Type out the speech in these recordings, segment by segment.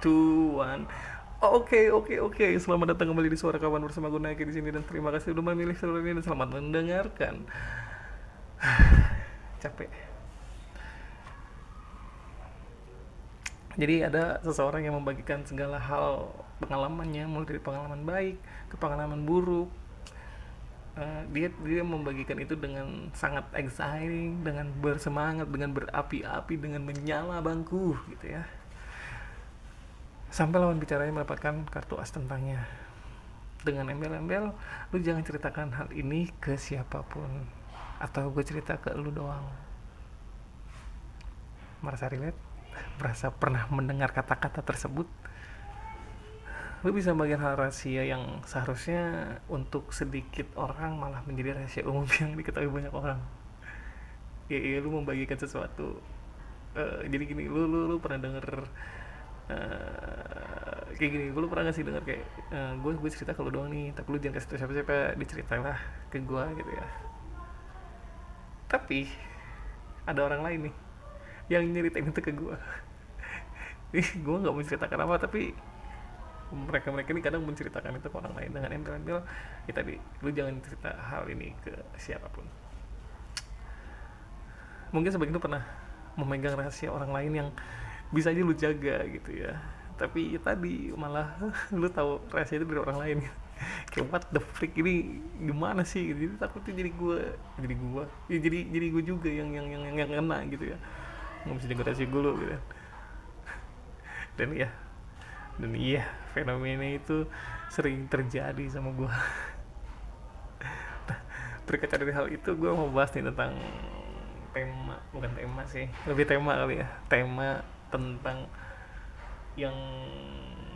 two, one. Oke. Selamat datang kembali di Suara Kawan bersama gue Naiki di sini dan terima kasih sudah memilih suara ini dan selamat mendengarkan. Capek. Jadi ada seseorang yang membagikan segala hal pengalamannya, mulai dari pengalaman baik ke pengalaman buruk. Dia membagikan itu dengan sangat exciting, dengan bersemangat, dengan berapi-api, dengan menyala bangku gitu ya. Sampai lawan bicaranya mendapatkan kartu as tentangnya. Dengan embel-embel, lu jangan ceritakan hal ini ke siapapun, atau gue cerita ke lu doang. Merasa relate? Merasa pernah mendengar kata-kata tersebut? Lu bisa bagian hal rahasia yang seharusnya untuk sedikit orang malah menjadi rahasia umum yang diketahui banyak orang. Ya, lu membagikan sesuatu. Jadi gini, lu pernah denger kayak gini, lu pernah gak sih denger kayak gue cerita kalau doang nih, tapi lu jangan kasih tau siapa-siapa, diceritain lah ke gue gitu ya. Tapi ada orang lain nih yang nyeritain itu ke gue. Gue nggak menceritakan apa, tapi mereka ini kadang menceritakan itu ke orang lain dengan embel-embel. Ya tadi, lu jangan cerita hal ini ke siapapun. Mungkin sebagian lu pernah memegang rahasia orang lain yang bisa aja lu jaga gitu ya, tapi ya tadi malah lu tahu rahasia itu dari orang lain. Kayak what the freak, ini gimana sih, jadi takutnya jadi gue juga yang kena gitu ya, nggak bisa jaga rahasia gue lo gitu. Dan iya fenomena itu sering terjadi sama gue. Berkaca dari hal itu, gue mau bahas nih tentang bukan tema sih, lebih tema kali ya, tema tentang yang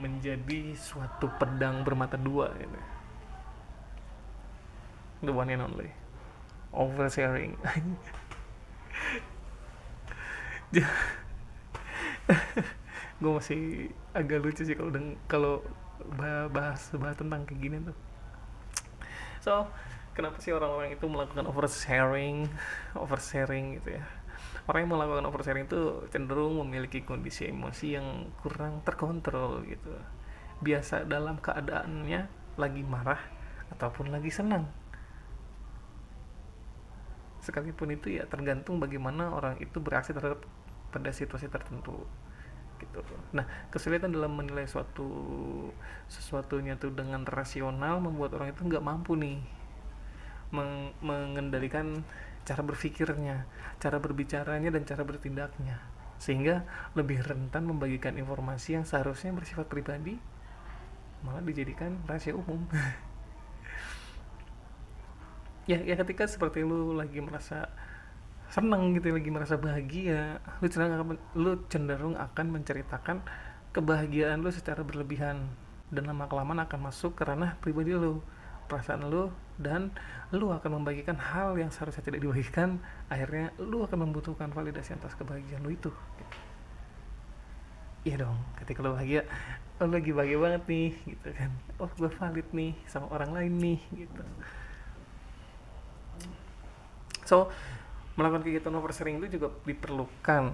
menjadi suatu pedang bermata dua gitu. The one and only oversharing. Gue masih agak lucu sih kalau bahas tentang kayak gini tuh. So, kenapa sih orang-orang itu melakukan oversharing gitu ya? Orang yang melakukan oversharing itu cenderung memiliki kondisi emosi yang kurang terkontrol gitu. Biasa dalam keadaannya lagi marah ataupun lagi senang. Sekalipun itu ya tergantung bagaimana orang itu bereaksi terhadap pada situasi tertentu gitu. Nah, kesulitan dalam menilai sesuatunya tuh dengan rasional membuat orang itu nggak mampu nih mengendalikan cara berpikirnya, cara berbicaranya, dan cara bertindaknya, sehingga lebih rentan membagikan informasi yang seharusnya bersifat pribadi malah dijadikan rahasia umum. ya ketika seperti lu lagi merasa senang gitu, lagi merasa bahagia, lu cenderung akan menceritakan kebahagiaan lu secara berlebihan, dan lama kelamaan akan masuk ke ranah pribadi lu, perasaan lu, dan lu akan membagikan hal yang seharusnya tidak dibagikan. Akhirnya lu akan membutuhkan validasi atas kebahagiaan lu itu. Iya dong, ketika lu bahagia, lu lagi bahagia banget nih gitu kan, oh gue valid nih sama orang lain nih gitu. So, melakukan kegiatan oversharing itu juga diperlukan.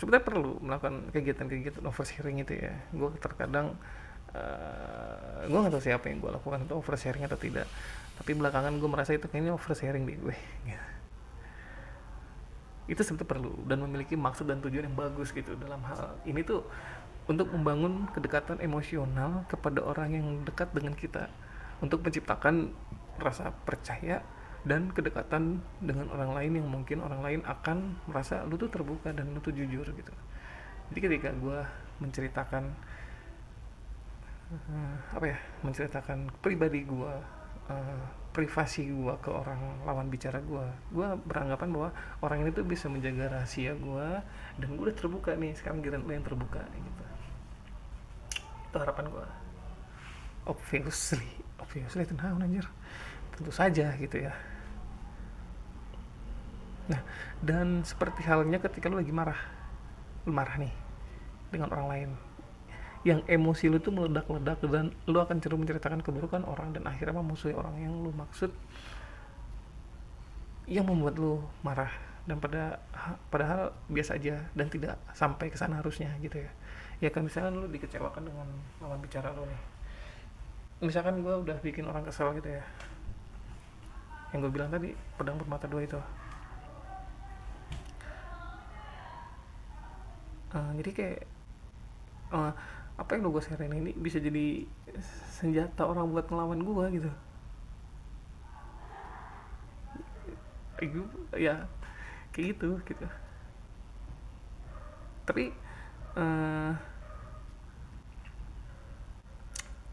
Sebenarnya perlu melakukan kegiatan oversharing itu ya. Gue terkadang gue nggak tahu siapa yang gue lakukan itu oversharing atau tidak, tapi belakangan gue merasa itu kayaknya oversharing deh gue. Itu sebetulnya perlu dan memiliki maksud dan tujuan yang bagus gitu dalam hal ini tuh, untuk membangun kedekatan emosional kepada orang yang dekat dengan kita, untuk menciptakan rasa percaya dan kedekatan dengan orang lain yang mungkin orang lain akan merasa lu tuh terbuka dan lu tuh jujur gitu. Jadi ketika gue menceritakan menceritakan pribadi gue, privasi gue ke orang lawan bicara gue beranggapan bahwa orang ini tuh bisa menjaga rahasia gue, dan gue udah terbuka nih, sekarang giliran lu yang terbuka gitu. Itu harapan gue. Obviously itu anjir, tentu saja gitu ya. Nah, dan seperti halnya ketika lu lagi marah nih dengan orang lain, yang emosi lu tuh meledak-ledak, dan lu akan cenderung menceritakan keburukan orang dan akhirnya memusuhi orang yang lu maksud, yang membuat lu marah, dan padahal biasa aja dan tidak sampai ke sana harusnya gitu ya. Ya kan misalkan lu dikecewakan dengan lawan bicara lu nih, misalkan gue udah bikin orang kesel gitu ya, yang gue bilang tadi pedang bermata dua itu. Jadi kayak uh, apa yang gue sharein ini bisa jadi senjata orang buat ngelawan gue gitu. Ya kayak gitu gitu. Tapi uh,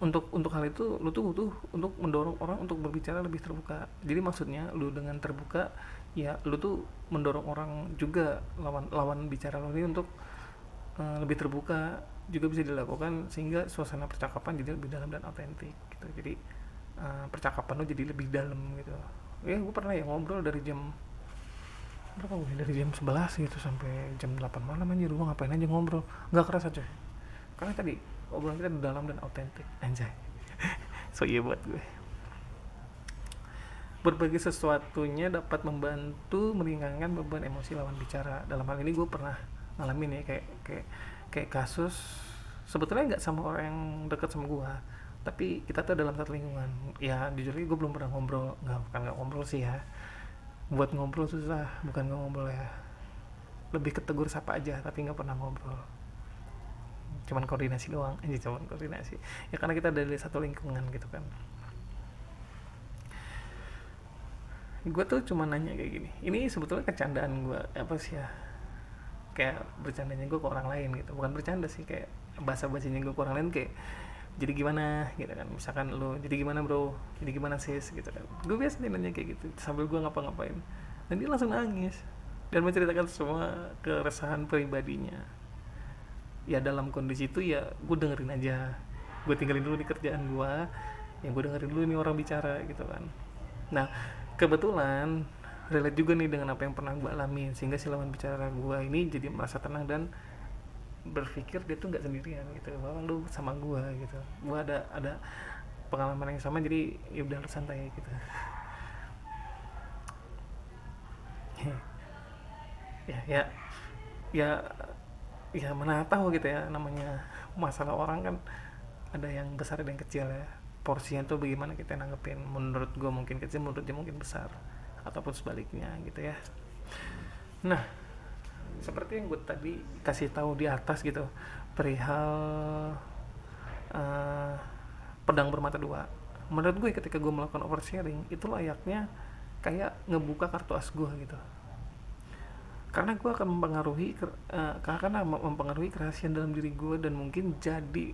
untuk hal itu lu tuh butuh untuk mendorong orang untuk berbicara lebih terbuka. Jadi maksudnya lu dengan terbuka, ya lu tuh mendorong orang juga, lawan lawan bicara lu ini untuk lebih terbuka juga bisa dilakukan, sehingga suasana percakapan jadi lebih dalam dan autentik gitu. Jadi percakapan lu jadi lebih dalam gitu. Ya gue pernah ya ngobrol dari jam berapa, gue dari jam 11 gitu sampai jam 8 malam aja, gue ngapain aja ngobrol, nggak kerasa coy, karena tadi obrolan kita dalam dan autentik anjay. So iya buat gue, berbagi sesuatunya dapat membantu meringankan beban emosi lawan bicara. Dalam hal ini gue pernah ngalamin ya, kayak kasus, sebetulnya nggak sama orang yang dekat sama gue, tapi kita tuh dalam satu lingkungan. Ya jujur gue belum pernah ngobrol, nggak ngobrol sih ya, buat ngobrol susah, bukan nggak ngobrol ya, lebih ketegur sapa aja tapi nggak pernah ngobrol, cuman koordinasi doang aja, cuman koordinasi ya, karena kita dari satu lingkungan gitu kan. Gue tuh cuma nanya kayak gini, ini sebetulnya kecandaan gue apa sih ya, kayak bercandanya gue ke orang lain gitu, bukan bercanda sih, kayak bahasa basinya gue ke orang lain, kayak jadi gimana gitu kan, misalkan lo jadi gimana bro, jadi gimana sis gitu kan, gue biasa nanya kayak gitu sambil gue ngapa-ngapain, dan dia langsung nangis dan menceritakan semua keresahan pribadinya. Ya dalam kondisi itu ya gue dengerin aja, gue tinggalin dulu di kerjaan gue, yang gue dengerin dulu nih orang bicara gitu kan. Nah kebetulan relate juga nih dengan apa yang pernah gue alami, sehingga si lawan bicara gue ini jadi merasa tenang dan berpikir dia tuh nggak sendirian gitu, bahwa lu sama gue gitu, gue ada pengalaman yang sama, jadi ya udah lu santai gitu. Ya ya ya ya mana tahu gitu ya, namanya masalah orang kan ada yang besar ada yang kecil ya, porsinya tuh bagaimana kita nanggepin. Menurut gue mungkin kecil, menurut dia mungkin besar, ataupun sebaliknya gitu ya. Nah seperti yang gue tadi kasih tahu di atas gitu, perihal uh, pedang bermata dua, menurut gue ketika gue melakukan oversharing itu layaknya kayak ngebuka kartu as gue gitu, karena gue akan mempengaruhi kerahasiaan dalam diri gue, dan mungkin jadi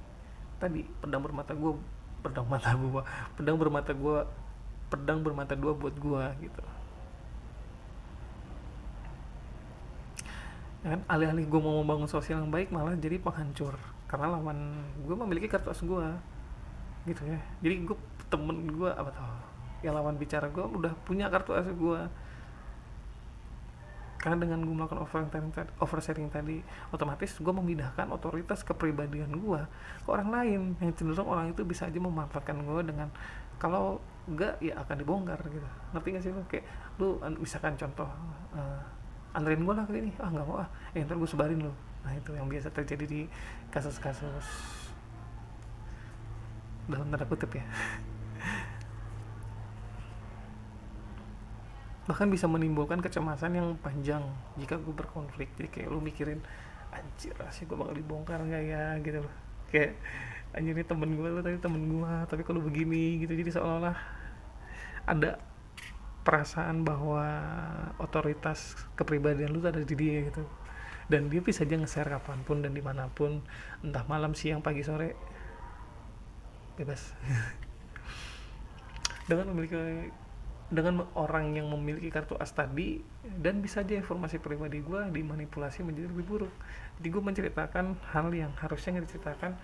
tadi pedang bermata gue, pedang mata gue pedang bermata gue pedang bermata dua buat gue gitu ya kan. Alih-alih gue mau membangun sosial yang baik, malah jadi penghancur, karena lawan gue memiliki kartu as gue gitu ya. Jadi gue, temen gue apa tau, yang lawan bicara gue udah punya kartu as gue, karena dengan gue melakukan oversharing tadi, otomatis gue memindahkan otoritas kepribadian gue ke orang lain, yang cenderung orang itu bisa aja memanfaatkan gue dengan, kalau enggak ya akan dibongkar gitu. Ngerti gak sih lo? Kayak lu misalkan contoh, anterin gue lah kali ini, nggak mau ntar gue sebarin lo. Nah itu yang biasa terjadi di kasus-kasus dalam tanda kutip ya. Bahkan bisa menimbulkan kecemasan yang panjang jika gue berkonflik. Jadi kayak lu mikirin, anjir sih gue bakal dibongkar nggak ya gitu loh, kayak anjir ini temen gue, lo tadi temen gue tapi kalau begini gitu. Jadi seolah-olah ada perasaan bahwa otoritas kepribadian lu tuh ada di dia gitu, dan dia bisa aja nge-share kapanpun dan dimanapun, entah malam, siang, pagi, sore, bebas. dengan memiliki dengan orang yang memiliki kartu as tadi, dan bisa aja informasi pribadi gue dimanipulasi menjadi lebih buruk. Jadi gue menceritakan hal yang harusnya nggak diceritakan,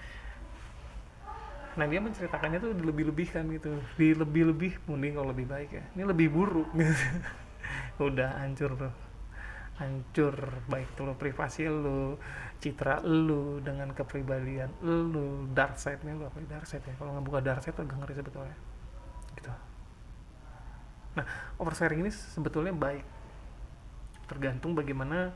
nah dia menceritakannya tuh dilebih-lebihkan gitu, dilebih-lebih, mending kalau lebih baik ya, ini lebih buruk gitu. Udah hancur tuh, hancur baik tuh lo, privasi lo, citra lo, dengan kepribadian lo, dark side-nya lo. Apa dark side ya, kalau nggak buka dark side tuh agak ngeri sebetulnya gitu. Nah, oversharing ini sebetulnya baik, tergantung bagaimana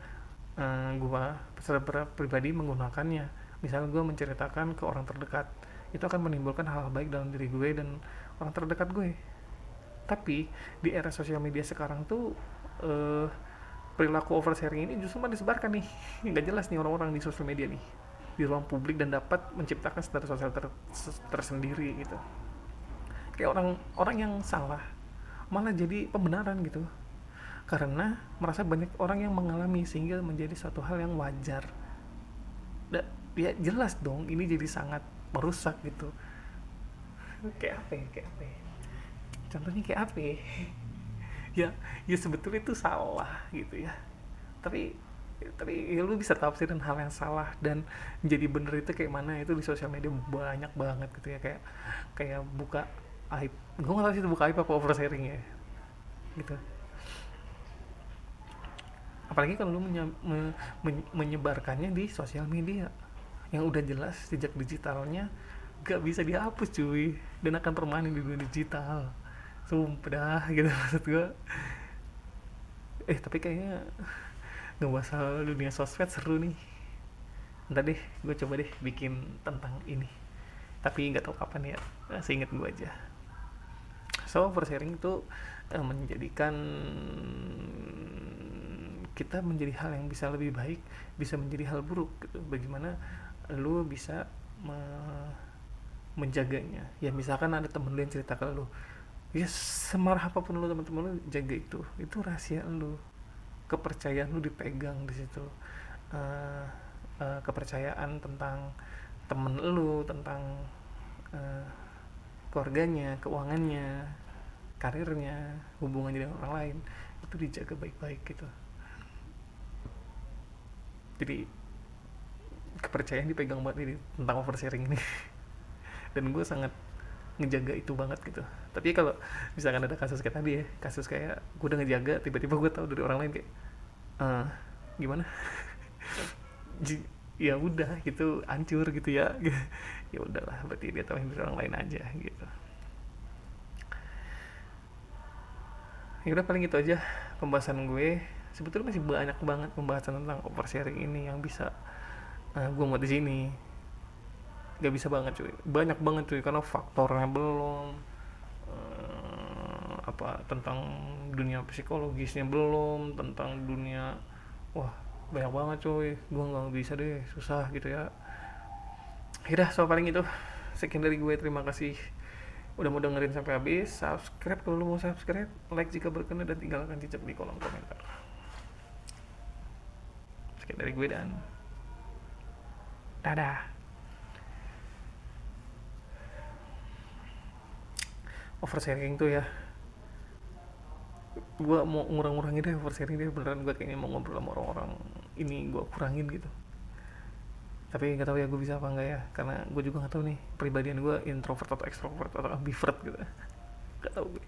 gua secara pribadi menggunakannya. Misalnya gue menceritakan ke orang terdekat, itu akan menimbulkan hal-hal baik dalam diri gue dan orang terdekat gue. Tapi di era sosial media sekarang tuh eh, perilaku oversharing ini justru malah disebarkan nih. Nggak jelas nih orang-orang di sosial media nih, di ruang publik, dan dapat menciptakan standar sosial tersendiri gitu. Kayak orang yang salah malah jadi pembenaran gitu, karena merasa banyak orang yang mengalami sehingga menjadi suatu hal yang wajar. Ya jelas dong ini jadi sangat merusak gitu. Kayak apa ya, contohnya kayak apa ya? Ya sebetulnya itu salah gitu ya, tapi ya lu bisa tafsirin hal yang salah dan jadi bener itu kayak mana, itu di sosial media banyak banget gitu ya. Kayak buka aib, gue nggak tahu sih itu buka aib apa oversharing ya gitu. Apalagi kalau lu menyebarkannya di sosial media yang udah jelas jejak digitalnya gak bisa dihapus cuy, dan akan permanen di dunia digital, sumpah dah gitu. Maksud gue, tapi kayaknya ngebahas soal dunia sosmed seru nih. Ntar deh gue coba deh bikin tentang ini, tapi nggak tahu kapan ya, seinget gue aja. So oversharing itu menjadikan kita menjadi hal yang bisa lebih baik, bisa menjadi hal buruk gitu. Bagaimana lu bisa menjaganya? Ya misalkan ada temen lu yang cerita ke lu, ya semarah apapun lu, teman-teman lu jaga itu rahasia lu, kepercayaan lu dipegang di situ. uh, Kepercayaan tentang temen lu, tentang uh, keluarganya, keuangannya, karirnya, hubungannya dengan orang lain, itu dijaga baik-baik gitu. Jadi kepercayaan dipegang banget ini tentang oversharing ini. Dan gue sangat ngejaga itu banget gitu. Tapi kalau misalkan ada kasus kayak tadi ya, kasus kayak gue udah ngejaga, tiba-tiba gue tahu dari orang lain kayak gimana, ya udah gitu, hancur gitu ya. Ya udahlah, berarti dia tahu dari orang lain aja gitu. Ya udah, paling gitu aja pembahasan gue. Sebetulnya masih banyak banget pembahasan tentang oversharing ini yang bisa gue buat di sini. Gak bisa banget cuy, banyak banget cuy, karena faktornya belum apa, tentang dunia psikologisnya belum, tentang dunia, wah banyak banget cuy, gue nggak bisa deh, susah gitu ya. Yaudah, so paling itu sekian dari gue, terima kasih udah mau dengerin sampai habis. Subscribe kalau lu mau subscribe, like jika berkenan, dan tinggalkan jejak di kolom komentar. Sekian dari gue dan dadah. Oversharing tuh ya, gue mau ngurang-ngurangin deh oversharing deh, beneran. Gue kayaknya mau ngobrol sama orang-orang ini, gue kurangin gitu. Tapi nggak tahu ya gue bisa apa enggak ya, karena gue juga nggak tahu nih pribadian gue introvert atau extrovert atau ambivert gitu. Nggak tahu gue.